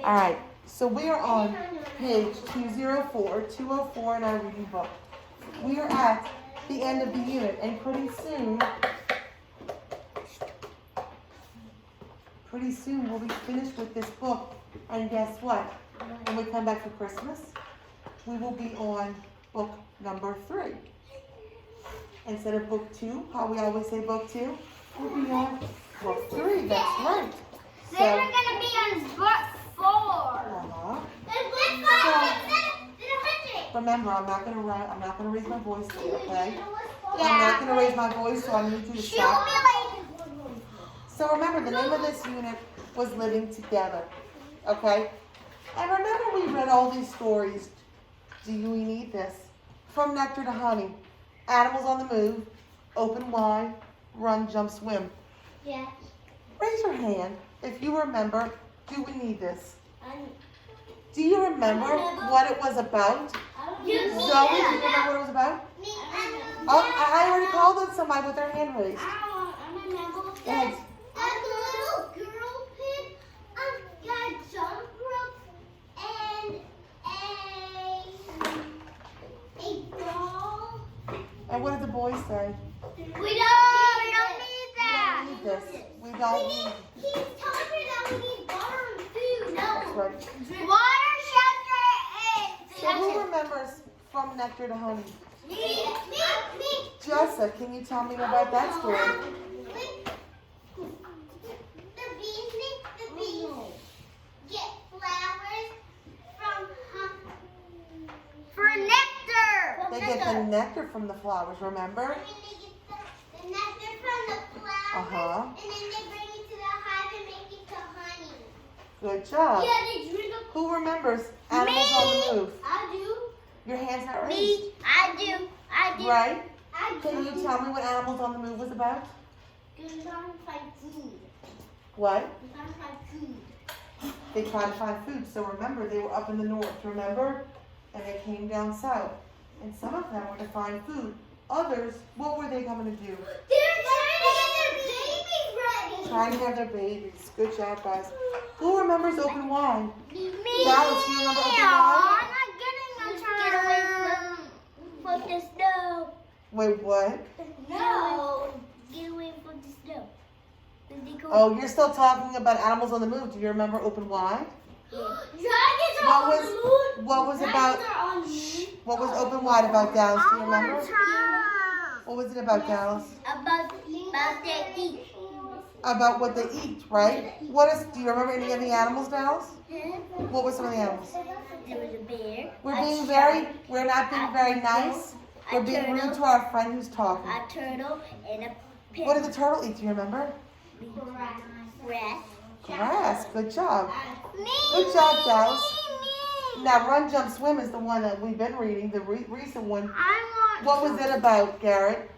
All right, so we are on page 204 in our reading book. We are at the end of the unit, and pretty soon we'll be finished with this book. And guess what? When we come back for Christmas, we will be on book number 3. Instead of book 2, how we always say book 2, we'll be on book 3. That's right. So, then we're gonna be on book 4. So, remember, I'm not gonna raise my voice today, okay? Yeah. I'm not gonna raise my voice, so I need you to stop. So remember, the name of this unit was Living Together, okay? And remember, we read all these stories. Do we need this? From Nectar to Honey, Animals on the Move, Open Wide, Run, Jump, Swim. Yes. Raise your hand if you remember. Do we need this? Do you remember what it was about? Zoe, do you remember what it was about? Oh, I already called on somebody with their hand raised. Yes. A little girl pig, got jump rope, and a ball. And what did the boys say? We don't need that. We don't need this. We don't need. He's telling me that we need water and food. No. That's right. Water, shelter, and. So who remembers From Nectar to Honey? Me. Jessa, can you tell me about that story? The bees get flowers for nectar. They get the nectar from the flowers, remember? They get the nectar from the flowers, and then they bring it to the hive and make it to honey. Good job. Yeah, they drink up. Who remembers Animals on the Move? I do. Your hand's not raised. Me, I do. Right? I do. Can you tell me what Animals on the Move was about? We're trying to find food. What? We're trying to find food. They tried to find food. So remember, they were up in the north, remember? And they came down south. And some of them were to find food. Others, what were they coming to do? They're trying to get their babies ready. Trying to have their babies. Good job, guys. Who remembers Open Wide? Me. Dallas, do you remember Open I'm Wide? not getting a turn. Get away from the snow. Wait, what? No. Get away from the snow. Oh, you're still talking about Animals on the Move. Do you remember Open Wide? Dragons are on the moon. What was about? Dragons are on the moon. What was Open Wide about, Dallas? Do you I want remember? to turn. What was it about, Dallas? About they eat. About what they eat, right? Do you remember any of the animals, Dallas? What were some of the animals? There was a bear. We're not being very nice. We're being rude to our friend who's talking. A turtle and a pig. What did the turtle eat? Do you remember? Grass. Grass. Good job. Me. Good job, Dallas. Me. Now, Run, Jump, Swim is the one that we've been reading, the recent one. I want. What was it about, Garrett?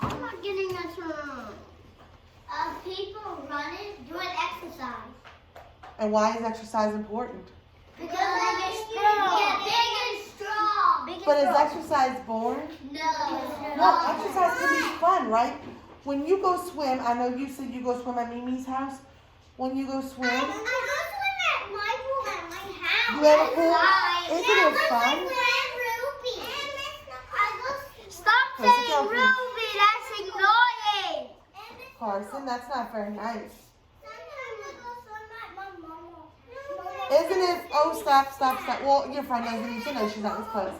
I'm not getting a turn. People running, doing exercise. And why is exercise important? Because they get strong. Yeah, big and strong. Big and But is strong. exercise boring? No. No, exercise can be fun, right? When you go swim, I know you said you go swim at Mimi's house. When you go swim, I go swim at my pool at my house. you have a pool? Isn't it fun? Stop Where's the saying girl, please? Ruby, that's annoying. Carson, that's not very nice. Sometimes I go swim at my mama. Isn't it? Oh, stop. Well, your friend doesn't need to know she's not this close.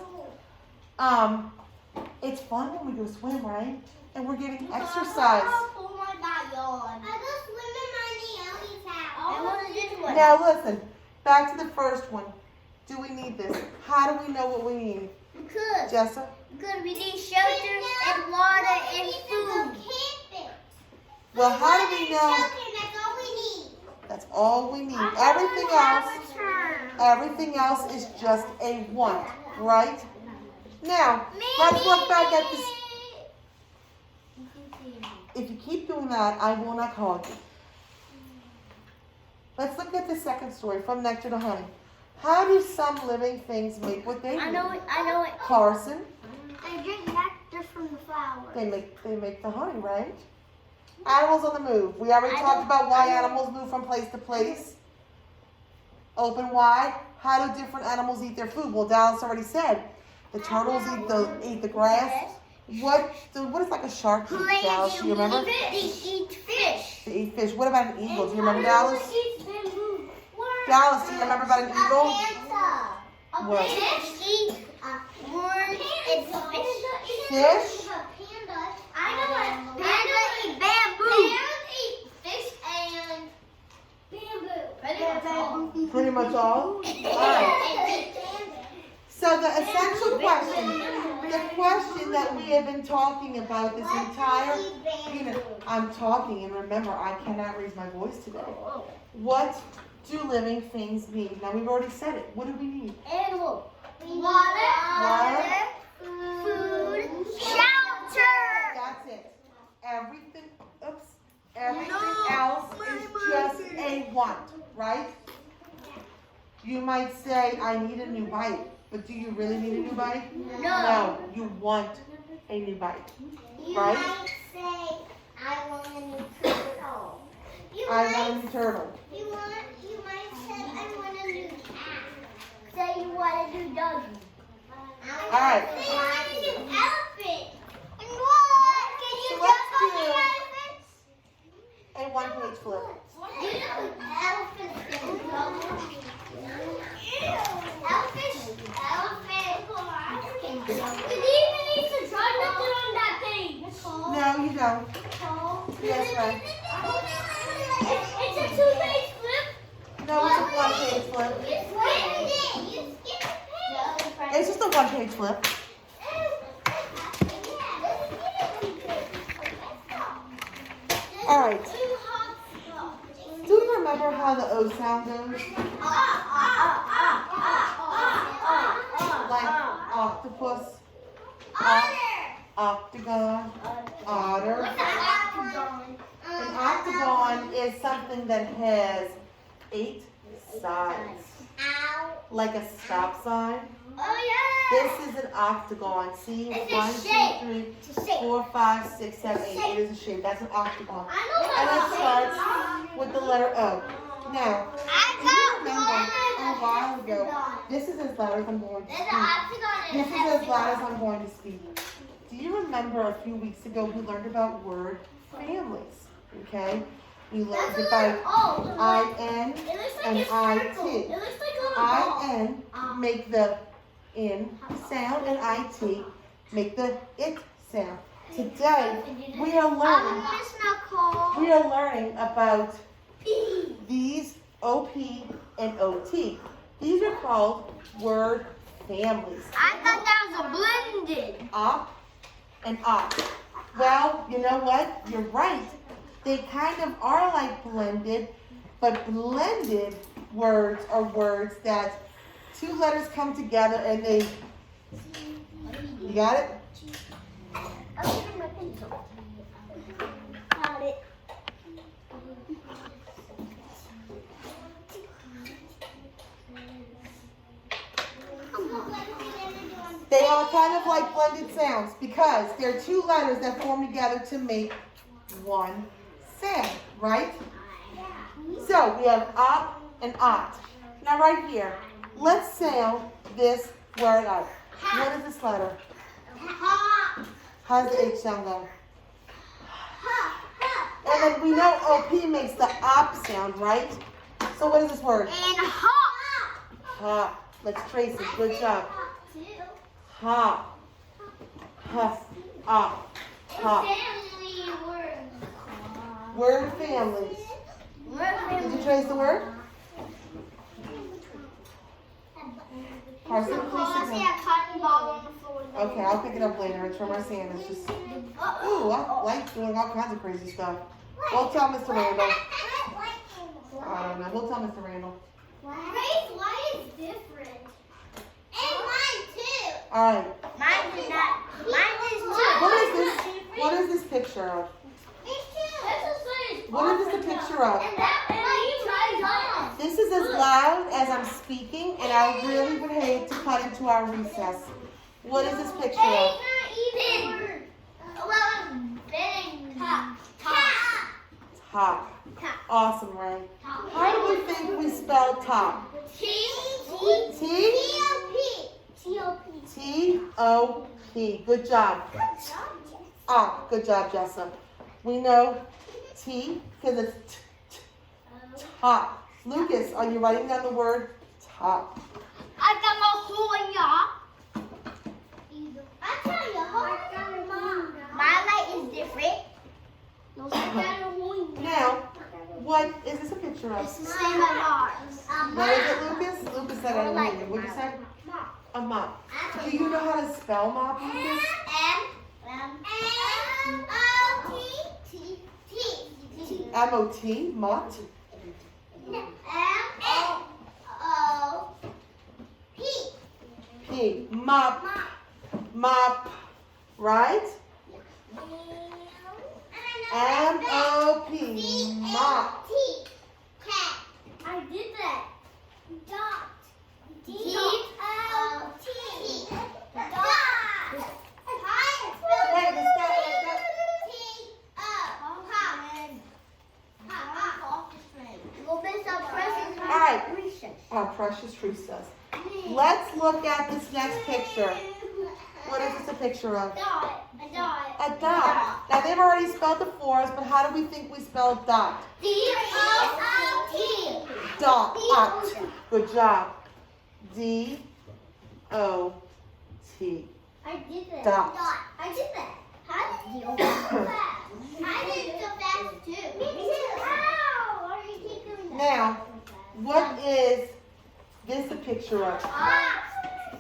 It's fun when we go swim, right? And we're getting exercise. Oh my God, I go swim in my Naomi's house. I want to do one. Now listen, back to the first one. Do we need this? How do we know what we need? Because Jessa? we need shelter and water and food. Well, how do we know? That's all we need. Everything else is just a want, right? Now, let's look back at this. If you keep doing that, I will not call you. Let's look at the second story, From Nectar to Honey. How do some living things make what they do? I know it. Carson? They drink nectar from the flowers. They make the honey, right? Animals on the Move. We already talked about why animals move from place to place. open wide. How do different animals eat their food? Well, Dallas already said the turtles eat the grass. What is like a shark eat, Dallas? Do you remember? They eat fish. They eat fish. What about an eagle? Do you remember, Dallas? Dallas, do you remember about an eagle? What? Fish eat worms and fish. Fish? I know what. Pandas eat bamboo. Bears eat fish and bamboo. Pretty much all? Alright. So the essential question, the question that we have been talking about this entire, I'm talking, and remember, I cannot raise my voice today. What do living things need? Now we've already said it. What do we need? Animal. Water. Food. Shelter. That's it. Everything else is just a want, right? You might say, I need a new bike, but do you really need a new bike? No, you want a new bike, right? You might say, I want a new turtle. I want a new turtle. You might say, I want a new cat. Say you want a new doggy. All right. Say you want a new elephant. And what? Can you So jump let's on the do elephants? a one-page flip. You know elephants can jump. Elephants can jump. We even need to draw nothing on that page. No, you don't. Yes, right. It's a two-page flip. No, it's a one-page flip. You skipped it. You skipped the page. It's just a one-page flip. All right. Do you remember how the O sound goes? Like octopus, octagon, otter. An octagon is something that has 8 sides, like a stop sign. This is an octagon. See, It's a 1, shape. 2, 3, It's a shape. 4, 5, 6, 7, 8. It is a shape. That's an octagon. I know And it what starts with the letter O. Now, do you remember a while ago? This is as loud as I'm going to speak. This is as loud as I'm going to speak. Do you remember a few weeks ago we learned about word families? Okay? We learned about I-N and I-T. I-N make the in sound and I-T make the it sound. Today we are learning about these OP and OT. These are called word families. I thought that was a blended. Op and op. Well, you know what? You're right. They kind of are like blended, but blended words are words that 2 letters come together and they, you got it? Got it. They are kind of like blended sounds because they're 2 letters that form together to make one sound, right? So we have op and ot. Now right here, let's sound this word out. What is this letter? How does the H sound go? And then we know OP makes the op sound, right? So what is this word? And hop. Ha. Let's trace it. Good job. Ha. Huff. Op. Ha. Word families. Did you trace the word? Carson, please sit down. Okay, I'll pick it up later. It's from our Santa. It's just, ooh, I like doing all kinds of crazy stuff. We'll tell Mr. Randall. I don't know. We'll tell Mr. Randall. Grace, why is different? And mine too. All right. Mine is not. Mine is too. What is this? What is this picture of? Me too. What is this a picture of? And that and This is as loud as I'm speaking, and I really would hate to cut into our recess. What is this picture of? It's not even. Well, big. Top. Top. Awesome, Ray. How do we think we spell top? T-O-P. T-O-P. Good job. Ah, good job, Jessa. We know T because it's top. Lucas, are you writing down the word top? I got a hole in y'all. I tell you, my light is different. Now, what is this a picture of? It's the same as ours. What is it, Lucas? Lucas said I don't know. What did you say? A mop. Do you know how to spell mop, Lucas? M-O-T. M-O-T, mop. M-O-P. P, mop. Mop, right? M-O-P, mop. Cat. I did that. Dot. D-O-T. Dot. Hey, let's start like that. All right. Our precious recess. Let's look at this next picture. What is this a picture of? A dot. Now they've already spelled the fours, but how do we think we spell dot? D-O-T. Dot. Good job. D-O-T. I did that. Dot. I did that. How did you do that? I did it so fast too. Me too. Ow! Why are you keep doing that? Now, what is this a picture of? Cock.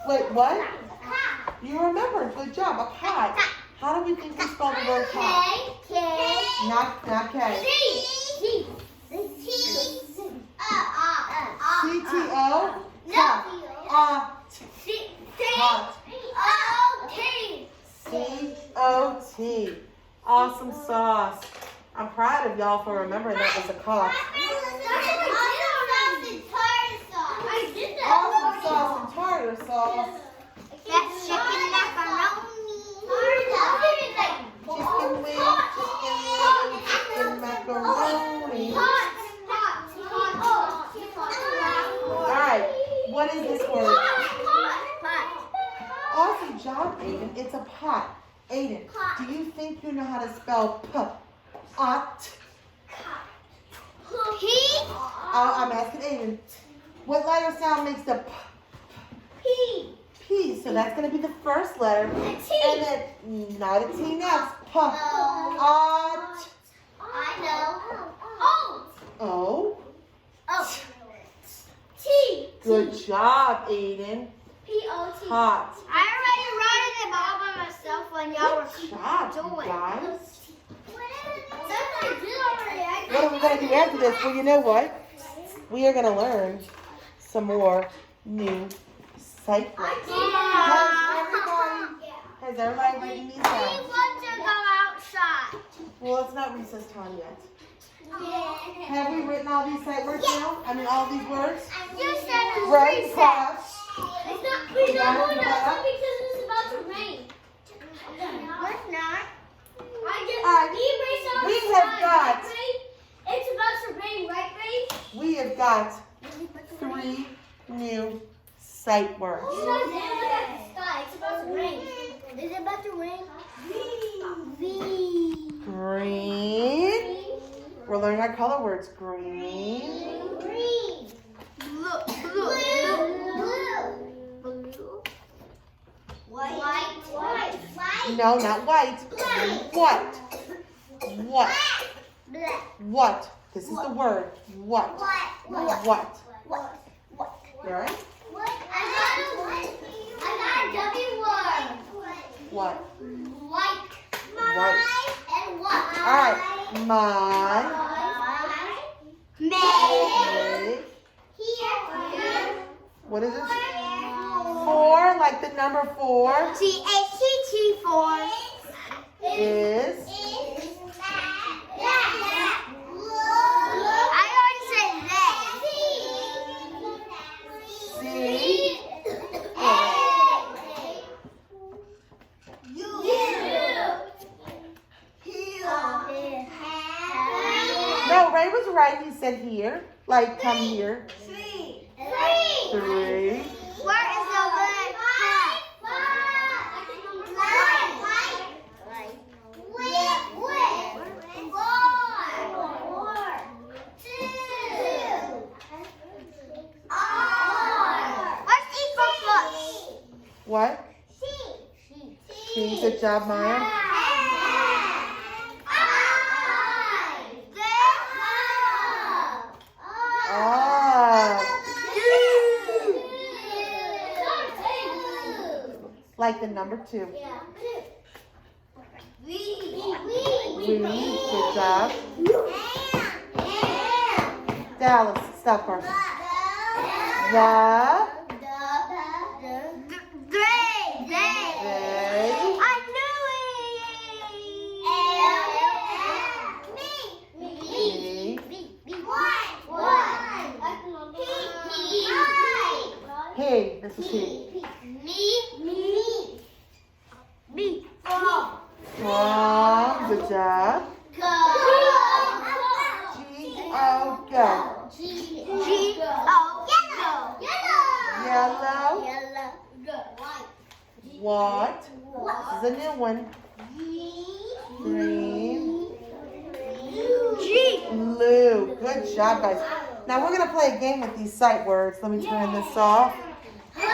Wait, what? Cock. You remember. Good job. A kite. How do we think we spell the word kite? K. Not K. C-T-O? Hot. C-O-T. Awesome sauce. I'm proud of y'all for remembering that was a cock. Awesome sauce and tartar sauce. That's chicken macaroni. Chicken wing, chicken macaroni. Alright, what is this word? Awesome job, Aiden. It's a pot. Aiden, do you think you know how to spell pot? I'm asking Aiden. What letter sound makes the P? So that's going to be the first letter. And then, not a T next. Pot. I know. O. T. Good job, Aiden. P-O-T. Hot. I already wrote it all by myself when y'all were Good job, you guys. What are we going to do after this? Well, you know what? We are going to learn some more new sight words. Has everybody written these We down? want to go outside. Well, it's not recess time yet. Have we written all these sight words down? I mean, all these words? You said it's Right, recess. class. It's not, we're not going outside because it's about to rain. It's not. We have got, It's about to rain, right, Ray? we have got 3 new sight words. Look at the sky. It's about to rain. Is it about to rain? V. Green. We're learning our color words. Green. Green. Blue. White. No, not white. What? What? Black. What? This is the word. What? What? You all right? I got a W word. What? White. White. And what? All right. My. Make. Here. What is it? 4, like the number 4, C-H-T-T 4. is. I already said that. C. sit here. Like, come here. 3. 3. Where is the word cat? 4. What's E for foot? What? She. Good job, Maya. Ah. Like the number 2. We. Good job. Dallas, stop her. The. They. I knew it. Me. One. He. This is he. Me. From. Good job. G-O. Go. Yellow. What? This is a new one. Green. Blue. Good job, guys. Now we're going to play a game with these sight words. Let me turn this off.